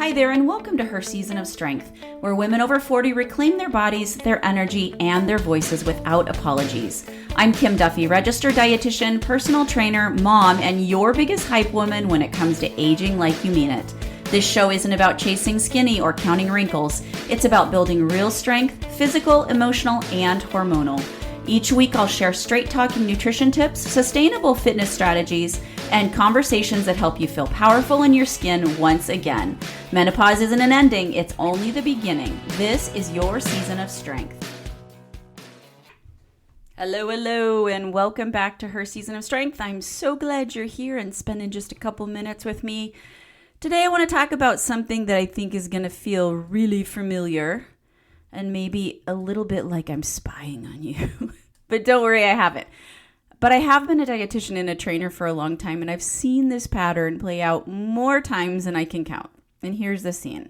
Hi there, and welcome to Her Season of Strength, where women over 40 reclaim their bodies, their energy, and their voices without apologies. I'm Kim Duffy, registered dietitian, personal trainer, mom, and your biggest hype woman when it comes to aging like you mean it. This show isn't about chasing skinny or counting wrinkles. It's about building real strength, physical, emotional, and hormonal. Each week, I'll share straight-talking nutrition tips, sustainable fitness strategies, and conversations that help you feel powerful in your skin once again. Menopause isn't an ending, it's only the beginning. This is your season of strength. Hello, and welcome back to Her Season of Strength. I'm so glad you're here and spending just a couple minutes with me. Today, I want to talk about something that I think is going to feel really familiar and maybe a little bit like I'm spying on you. But don't worry, I haven't. But I have been a dietitian and a trainer for a long time, and I've seen this pattern play out more times than I can count. And here's the scene.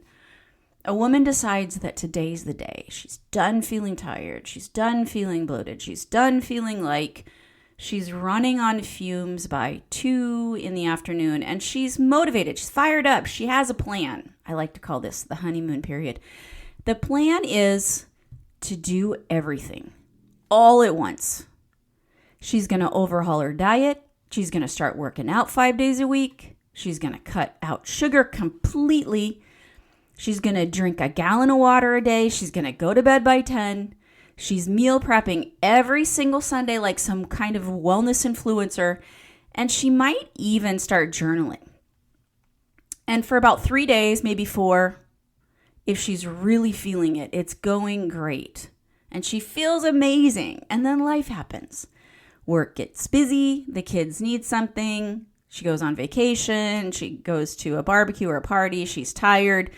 A woman decides that today's the day. She's done feeling tired. She's done feeling bloated. She's done feeling like she's running on fumes by 2 in the afternoon, and she's motivated. She's fired up. She has a plan. I like to call this the honeymoon period. The plan is to do everything all at once. She's going to overhaul her diet. She's going to start working out 5 days a week. She's going to cut out sugar completely. She's going to drink a gallon of water a day. She's going to go to bed by 10. She's meal prepping every single Sunday like some kind of wellness influencer. And she might even start journaling. And for about 3 days, maybe 4, if she's really feeling it, it's going great. And she feels amazing. And then life happens. Work gets busy. The kids need something. She goes on vacation. She goes to a barbecue or a party. She's tired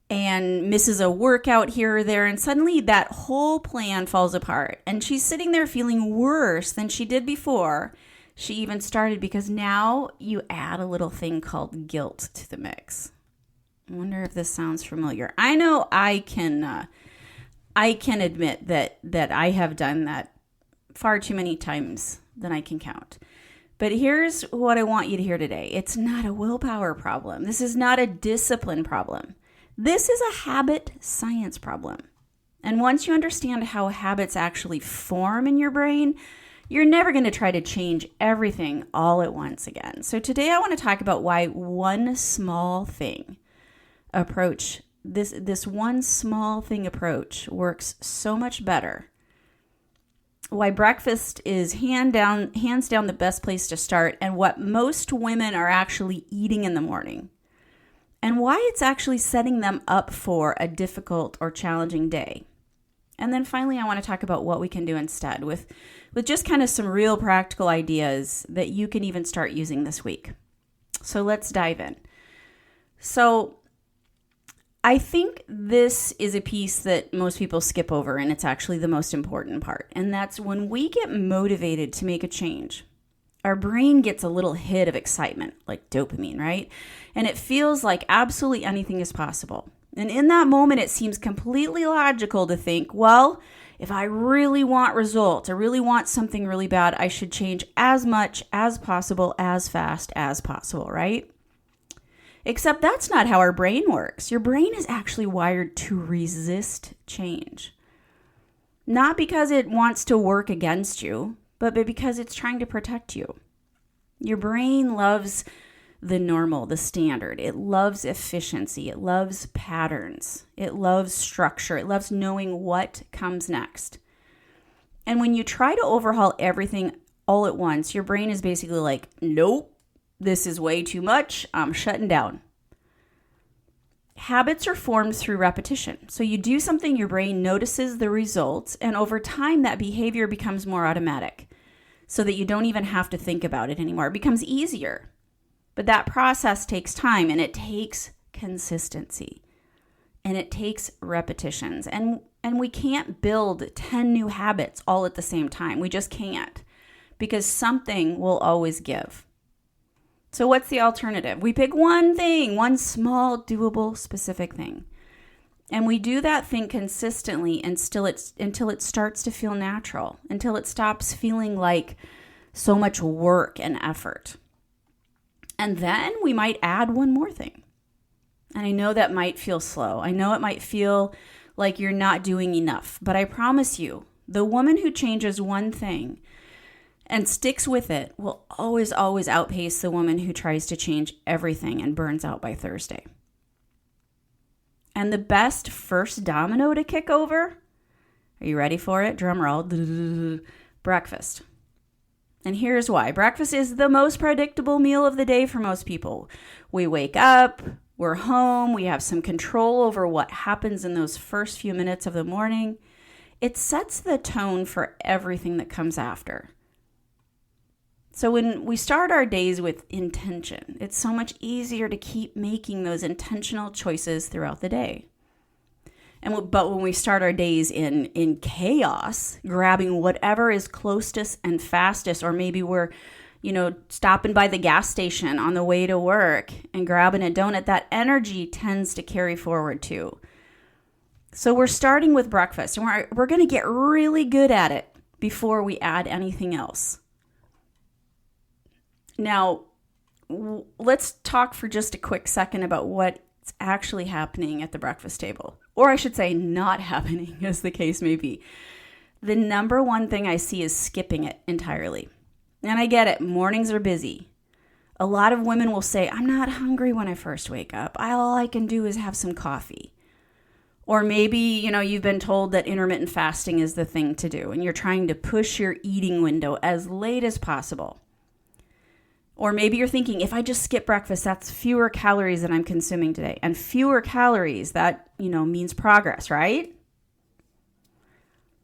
and misses a workout here or there. And suddenly that whole plan falls apart. And she's sitting there feeling worse than she did before she even started, because now you add a little thing called guilt to the mix. I wonder if this sounds familiar. I know I can admit that I have done that far too many times than I can count. But here's what I want you to hear today. It's not a willpower problem. This is not a discipline problem. This is a habit science problem. And once you understand how habits actually form in your brain, you're never going to try to change everything all at once again. So today I want to talk about why one small thing approach, this one small thing approach works so much better. Why breakfast is hands down the best place to start, and what most women are actually eating in the morning, and why it's actually setting them up for a difficult or challenging day. And then finally, I want to talk about what we can do instead with just kind of some real practical ideas that you can even start using this week. So let's dive in. So I think this is a piece that most people skip over, and it's actually the most important part. And that's when we get motivated to make a change, our brain gets a little hit of excitement, like dopamine, right? And it feels like absolutely anything is possible. And in that moment, it seems completely logical to think, well, if I really want results, I really want something really bad, I should change as much as possible, as fast as possible, right? Except that's not how our brain works. Your brain is actually wired to resist change. Not because it wants to work against you, but because it's trying to protect you. Your brain loves the normal, the standard. It loves efficiency. It loves patterns. It loves structure. It loves knowing what comes next. And when you try to overhaul everything all at once, your brain is basically like, nope. This is way too much. I'm shutting down. Habits are formed through repetition. So you do something, your brain notices the results, and over time that behavior becomes more automatic so that you don't even have to think about it anymore. It becomes easier. But that process takes time, and it takes consistency, and it takes repetitions. And we can't build 10 new habits all at the same time. We just can't, because something will always give. So what's the alternative? We pick one thing, one small, doable, specific thing. And we do that thing consistently until it starts to feel natural, until it stops feeling like so much work and effort. And then we might add one more thing. And I know that might feel slow. I know it might feel like you're not doing enough. But I promise you, the woman who changes one thing and sticks with it will always, always outpace the woman who tries to change everything and burns out by Thursday. And the best first domino to kick over, are you ready for it? Drum roll. Breakfast. And here's why. Breakfast is the most predictable meal of the day for most people. We wake up, we're home, we have some control over what happens in those first few minutes of the morning. It sets the tone for everything that comes after. So when we start our days with intention, it's so much easier to keep making those intentional choices throughout the day. But when we start our days in chaos, grabbing whatever is closest and fastest, or maybe we're, stopping by the gas station on the way to work and grabbing a donut, that energy tends to carry forward too. So we're starting with breakfast, and we're going to get really good at it before we add anything else. Now, let's talk for just a quick second about what's actually happening at the breakfast table. Or I should say not happening, as the case may be. The number one thing I see is skipping it entirely. And I get it. Mornings are busy. A lot of women will say, I'm not hungry when I first wake up. All I can do is have some coffee. Or maybe, you've been told that intermittent fasting is the thing to do, and you're trying to push your eating window as late as possible. Or maybe you're thinking, if I just skip breakfast, that's fewer calories that I'm consuming today. And fewer calories, that, means progress, right?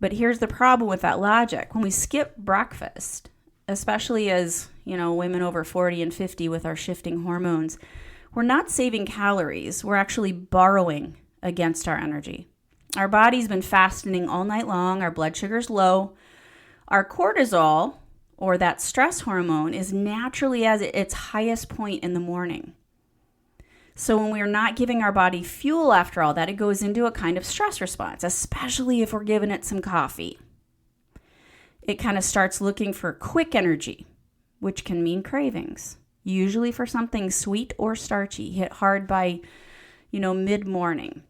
But here's the problem with that logic. When we skip breakfast, especially as, women over 40 and 50 with our shifting hormones, we're not saving calories. We're actually borrowing against our energy. Our body's been fasting all night long. Our blood sugar's low. Our cortisol, or that stress hormone, is naturally at its highest point in the morning. So when we're not giving our body fuel after all that, it goes into a kind of stress response, especially if we're giving it some coffee. It kind of starts looking for quick energy, which can mean cravings, usually for something sweet or starchy, hit hard by, mid-morning.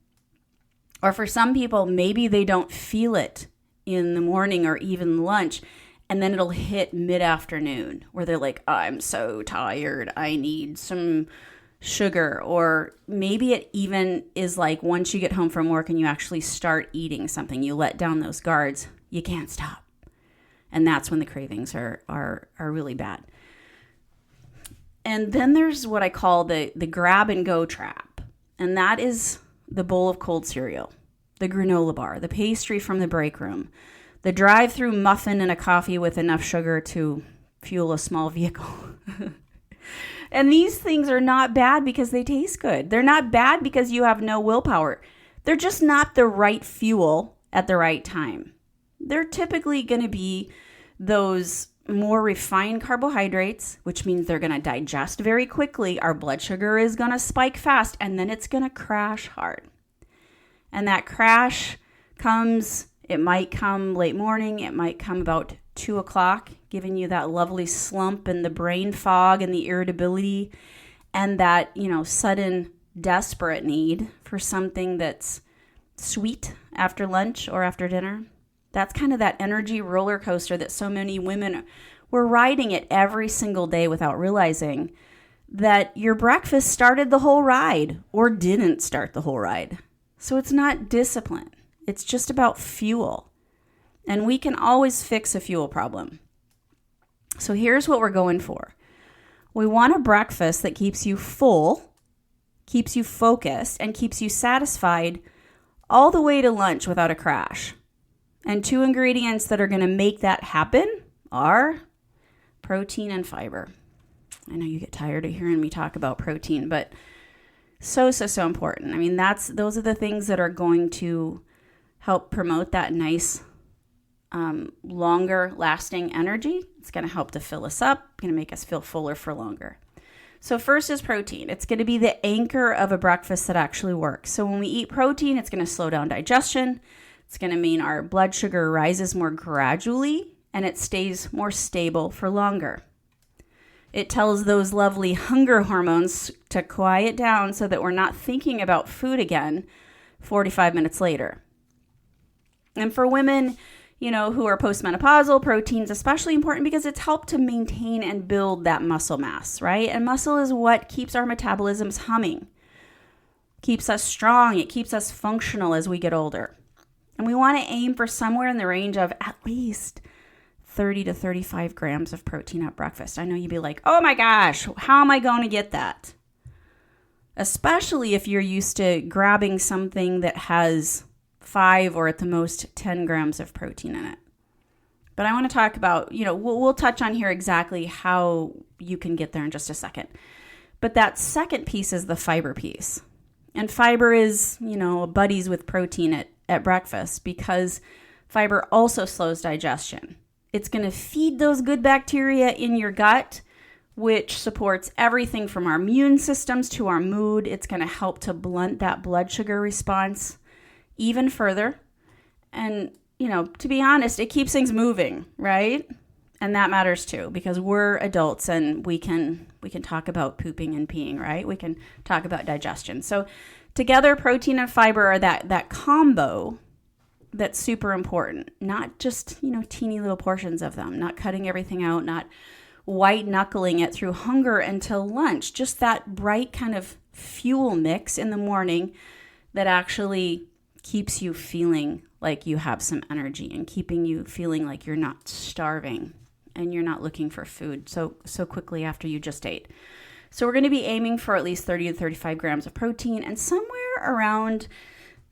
Or for some people, maybe they don't feel it in the morning or even lunch, and then it'll hit mid-afternoon where they're like, I'm so tired, I need some sugar. Or maybe it even is like once you get home from work and you actually start eating something, you let down those guards, you can't stop. And that's when the cravings are really bad. And then there's what I call the grab and go trap. And that is the bowl of cold cereal, the granola bar, the pastry from the break room, the drive-through muffin and a coffee with enough sugar to fuel a small vehicle. And these things are not bad because they taste good. They're not bad because you have no willpower. They're just not the right fuel at the right time. They're typically going to be those more refined carbohydrates, which means they're going to digest very quickly. Our blood sugar is going to spike fast, and then it's going to crash hard. And that crash comes, it might come late morning, it might come about 2 o'clock, giving you that lovely slump and the brain fog and the irritability and that, sudden desperate need for something that's sweet after lunch or after dinner. That's kind of that energy roller coaster that so many women were riding it every single day without realizing that your breakfast started the whole ride or didn't start the whole ride. So it's not discipline. It's just about fuel. And we can always fix a fuel problem. So here's what we're going for. We want a breakfast that keeps you full, keeps you focused, and keeps you satisfied all the way to lunch without a crash. And 2 ingredients that are going to make that happen are protein and fiber. I know you get tired of hearing me talk about protein, but so important. I mean, those are the things that are going to help promote that nice, longer lasting energy. It's going to help to fill us up, going to make us feel fuller for longer. So first is protein. It's going to be the anchor of a breakfast that actually works. So when we eat protein, it's going to slow down digestion. It's going to mean our blood sugar rises more gradually and it stays more stable for longer. It tells those lovely hunger hormones to quiet down so that we're not thinking about food again 45 minutes later. And for women, who are postmenopausal, protein's especially important because it's helped to maintain and build that muscle mass, right? And muscle is what keeps our metabolisms humming, keeps us strong, it keeps us functional as we get older. And we want to aim for somewhere in the range of at least 30 to 35 grams of protein at breakfast. I know you'd be like, oh my gosh, how am I going to get that? Especially if you're used to grabbing something that has 5 or at the most 10 grams of protein in it. But I want to talk about, we'll touch on here exactly how you can get there in just a second. But that second piece is the fiber piece. And fiber is, buddies with protein at breakfast because fiber also slows digestion. It's going to feed those good bacteria in your gut, which supports everything from our immune systems to our mood. It's going to help to blunt that blood sugar response even further. And, to be honest, it keeps things moving, right? And that matters too, because we're adults and we can talk about pooping and peeing, right? We can talk about digestion. So together, protein and fiber are that combo that's super important. Not just, teeny little portions of them, not cutting everything out, not white knuckling it through hunger until lunch. Just that bright kind of fuel mix in the morning that actually keeps you feeling like you have some energy and keeping you feeling like you're not starving and you're not looking for food so quickly after you just ate. So we're going to be aiming for at least 30 to 35 grams of protein and somewhere around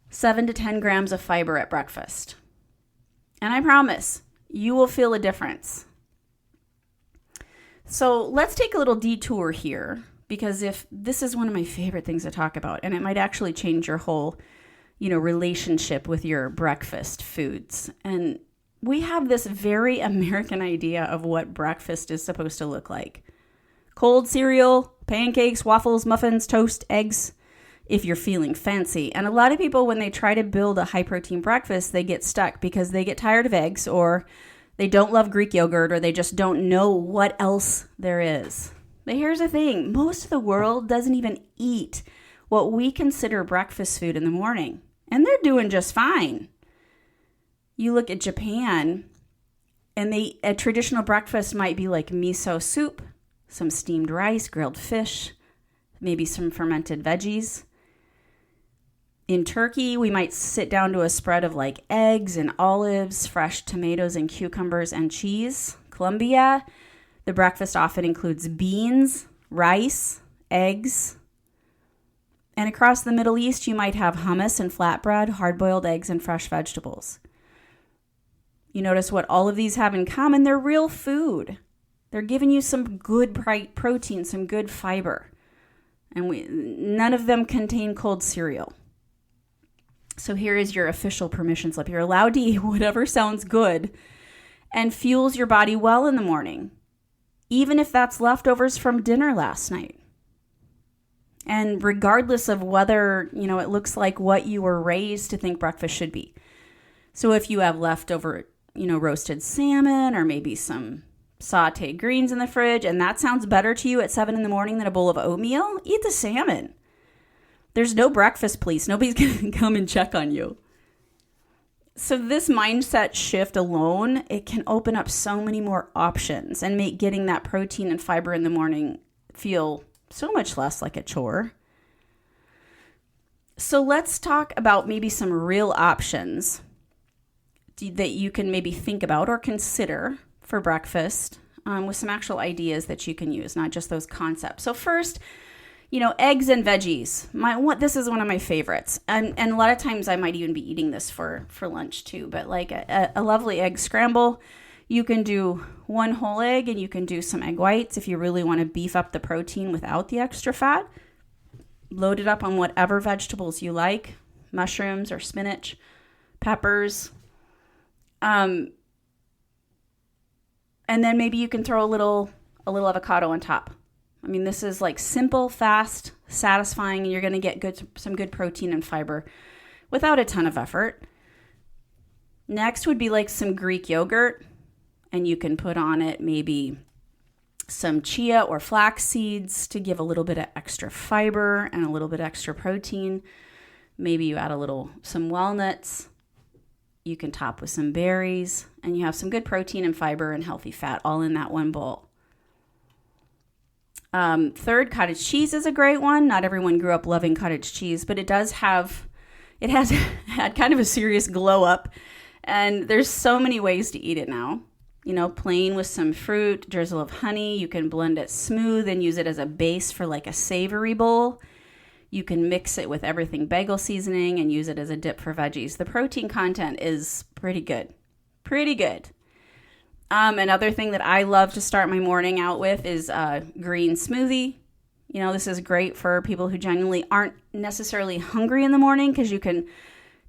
7 to 10 grams of fiber at breakfast. And I promise you will feel a difference. So let's take a little detour here, because if this is one of my favorite things to talk about, and it might actually change your whole, relationship with your breakfast foods. And we have this very American idea of what breakfast is supposed to look like. Cold cereal, pancakes, waffles, muffins, toast, eggs, if you're feeling fancy. And a lot of people, when they try to build a high protein breakfast, they get stuck because they get tired of eggs, or they don't love Greek yogurt, or they just don't know what else there is. But here's the thing. Most of the world doesn't even eat what we consider breakfast food in the morning. And they're doing just fine. You look at Japan, and a traditional breakfast might be like miso soup, some steamed rice, grilled fish, maybe some fermented veggies. In Turkey, we might sit down to a spread of like eggs and olives, fresh tomatoes and cucumbers and cheese. Colombia, the breakfast often includes beans, rice, eggs. And across the Middle East, you might have hummus and flatbread, hard-boiled eggs, and fresh vegetables. You notice what all of these have in common? They're real food. They're giving you some good protein, some good fiber. And none of them contain cold cereal. So here is your official permission slip. You're allowed to eat whatever sounds good and fuels your body well in the morning, even if that's leftovers from dinner last night. And regardless of whether, it looks like what you were raised to think breakfast should be. So if you have leftover, roasted salmon or maybe some sauteed greens in the fridge, and that sounds better to you at 7 in the morning than a bowl of oatmeal, eat the salmon. There's no breakfast police. Nobody's going to come and check on you. So this mindset shift alone, it can open up so many more options and make getting that protein and fiber in the morning feel so much less like a chore. So let's talk about maybe some real options that you can maybe think about or consider for breakfast with some actual ideas that you can use, not just those concepts. So first, eggs and veggies. This is one of my favorites. And a lot of times I might even be eating this for lunch too. But like a lovely egg scramble, you can do one whole egg and you can do some egg whites if you really want to beef up the protein without the extra fat. Load it up on whatever vegetables you like, mushrooms or spinach, peppers. And then maybe you can throw a little avocado on top. I mean, this is like simple, fast, satisfying, and you're going to get some good protein and fiber without a ton of effort. Next would be like some Greek yogurt, and you can put on it maybe some chia or flax seeds to give a little bit of extra fiber and a little bit extra protein. Maybe you add some walnuts. You can top with some berries, and you have some good protein and fiber and healthy fat all in that one bowl. Third, cottage cheese is a great one. Not everyone grew up loving cottage cheese, but it has had kind of a serious glow up, and there's so many ways to eat it now. Plain with some fruit, drizzle of honey. You can blend it smooth and use it as a base for like a savory bowl. You can mix it with everything bagel seasoning and use it as a dip for veggies. The protein content is pretty good. Pretty good. Another thing that I love to start my morning out with is a green smoothie. This is great for people who genuinely aren't necessarily hungry in the morning because you can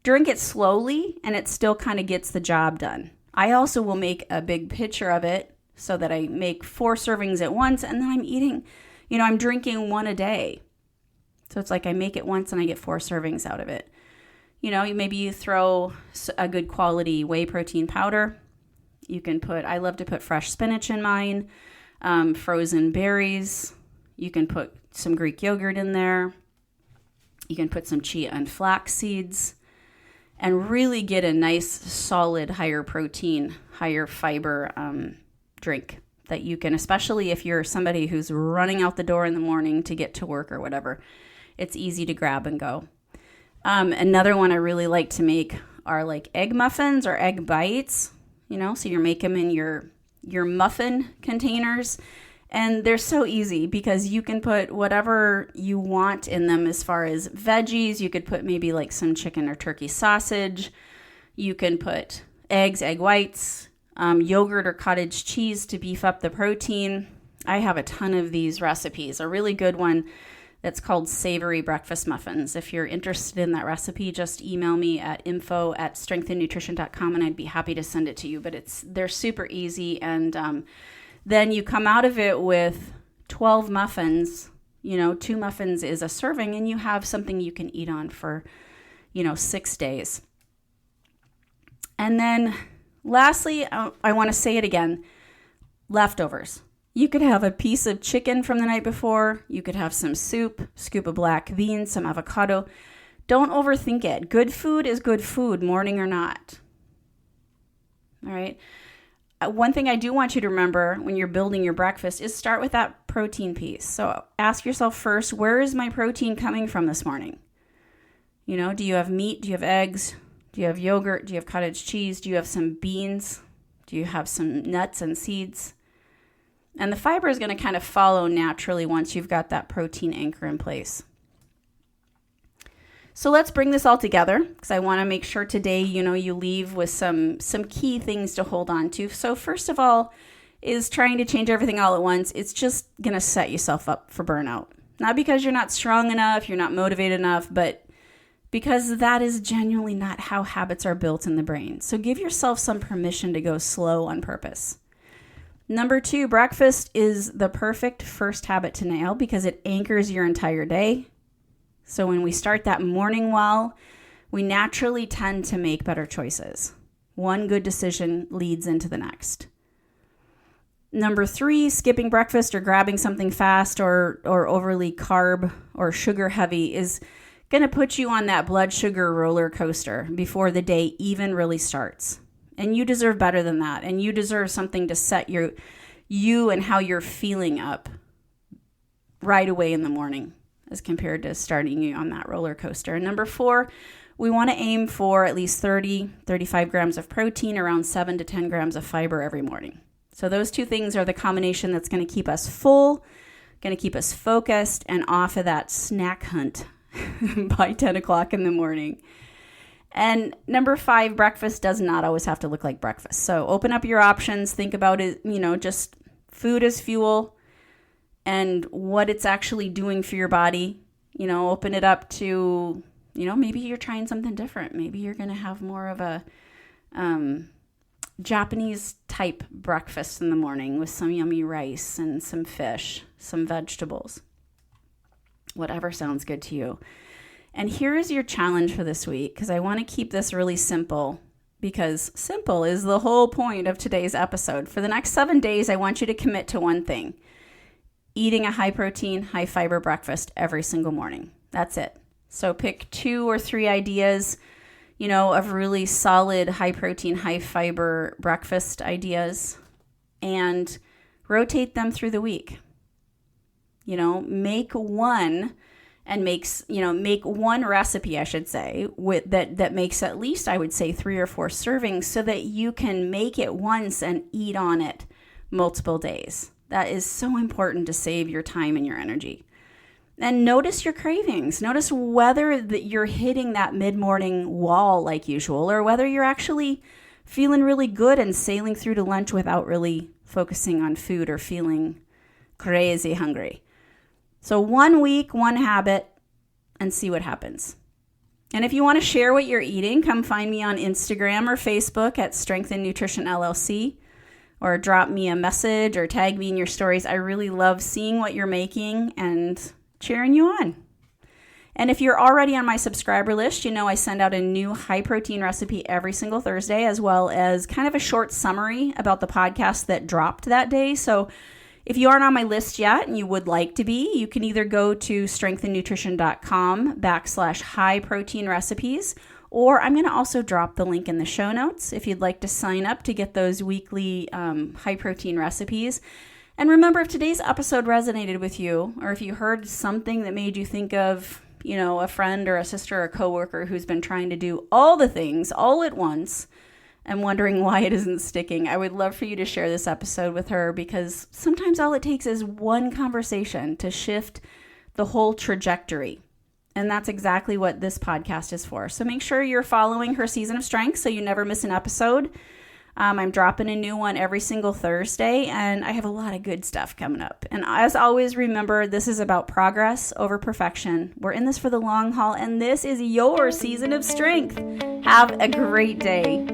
drink it slowly and it still kind of gets the job done. I also will make a big pitcher of it so that I make 4 servings at once, and then I'm eating, I'm drinking 1 a day. So it's like I make it once and I get 4 servings out of it. Maybe you throw a good quality whey protein powder. I love to put fresh spinach in mine, frozen berries. You can put some Greek yogurt in there. You can put some chia and flax seeds and really get a nice, solid, higher protein, higher fiber drink that you can, especially if you're somebody who's running out the door in the morning to get to work or whatever, it's easy to grab and go. Another one I really like to make are like egg muffins or egg bites, so you make them in your muffin containers. And they're so easy because you can put whatever you want in them as far as veggies. You could put maybe like some chicken or turkey sausage. You can put eggs, egg whites, yogurt or cottage cheese to beef up the protein. I have a ton of these recipes. A really good one that's called savory breakfast muffins. If you're interested in that recipe, just email me at info@strengthandnutrition.com and I'd be happy to send it to you. But they're super easy, and then you come out of it with 12 muffins. 2 muffins is a serving, and you have something you can eat on for, 6 days. And then lastly, I want to say it again, leftovers. You could have a piece of chicken from the night before. You could have some soup, scoop of black beans, some avocado. Don't overthink it. Good food is good food, morning or not. All right. One thing I do want you to remember when you're building your breakfast is start with that protein piece. So ask yourself first, where is my protein coming from this morning? Do you have meat? Do you have eggs? Do you have yogurt? Do you have cottage cheese? Do you have some beans? Do you have some nuts and seeds? And the fiber is going to kind of follow naturally once you've got that protein anchor in place. So let's bring this all together because I want to make sure today, you leave with some key things to hold on to. So first of all is trying to change everything all at once. It's just going to set yourself up for burnout. Not because you're not strong enough, you're not motivated enough, but because that is genuinely not how habits are built in the brain. So give yourself some permission to go slow on purpose. Number 2, breakfast is the perfect first habit to nail because it anchors your entire day. So when we start that morning well, we naturally tend to make better choices. One good decision leads into the next. Number 3, skipping breakfast or grabbing something fast or overly carb or sugar heavy is going to put you on that blood sugar roller coaster before the day even really starts. And you deserve better than that. And you deserve something to set you and how you're feeling up right away in the morning as compared to starting you on that roller coaster. And number 4, we want to aim for at least 35 grams of protein, around 7 to 10 grams of fiber every morning. So those 2 things are the combination that's going to keep us full, going to keep us focused, and off of that snack hunt by 10 o'clock in the morning. And number 5, breakfast does not always have to look like breakfast. So open up your options. Think about it, just food as fuel and what it's actually doing for your body. Open it up to, maybe you're trying something different. Maybe you're going to have more of a Japanese type breakfast in the morning with some yummy rice and some fish, some vegetables, whatever sounds good to you. And here is your challenge for this week, because I want to keep this really simple, because simple is the whole point of today's episode. For the next 7 days, I want you to commit to one thing. eating a high protein, high fiber breakfast every single morning. That's it. So pick 2 or 3 ideas, of really solid high protein, high fiber breakfast ideas and rotate them through the week. Make one and make one recipe, I should say, that makes at least, I would say, 3 or 4 servings so that you can make it once and eat on it multiple days. That is so important to save your time and your energy. And notice your cravings. Notice whether that you're hitting that mid-morning wall like usual or whether you're actually feeling really good and sailing through to lunch without really focusing on food or feeling crazy hungry. So 1 week, 1 habit, and see what happens. And if you want to share what you're eating, come find me on Instagram or Facebook at Strength and Nutrition LLC, or drop me a message or tag me in your stories. I really love seeing what you're making and cheering you on. And if you're already on my subscriber list, I send out a new high protein recipe every single Thursday, as well as kind of a short summary about the podcast that dropped that day. So if you aren't on my list yet and you would like to be, you can either go to strengthandnutrition.com/high protein recipes, or I'm going to also drop the link in the show notes if you'd like to sign up to get those weekly high protein recipes. And remember, if today's episode resonated with you, or if you heard something that made you think of, a friend or a sister or a coworker who's been trying to do all the things all at once and wondering why it isn't sticking, I would love for you to share this episode with her, because sometimes all it takes is one conversation to shift the whole trajectory. And that's exactly what this podcast is for. So make sure you're following Her Season of Strength so you never miss an episode. I'm dropping a new one every single Thursday, and I have a lot of good stuff coming up. And as always, remember, this is about progress over perfection. We're in this for the long haul, and this is your season of strength. Have a great day.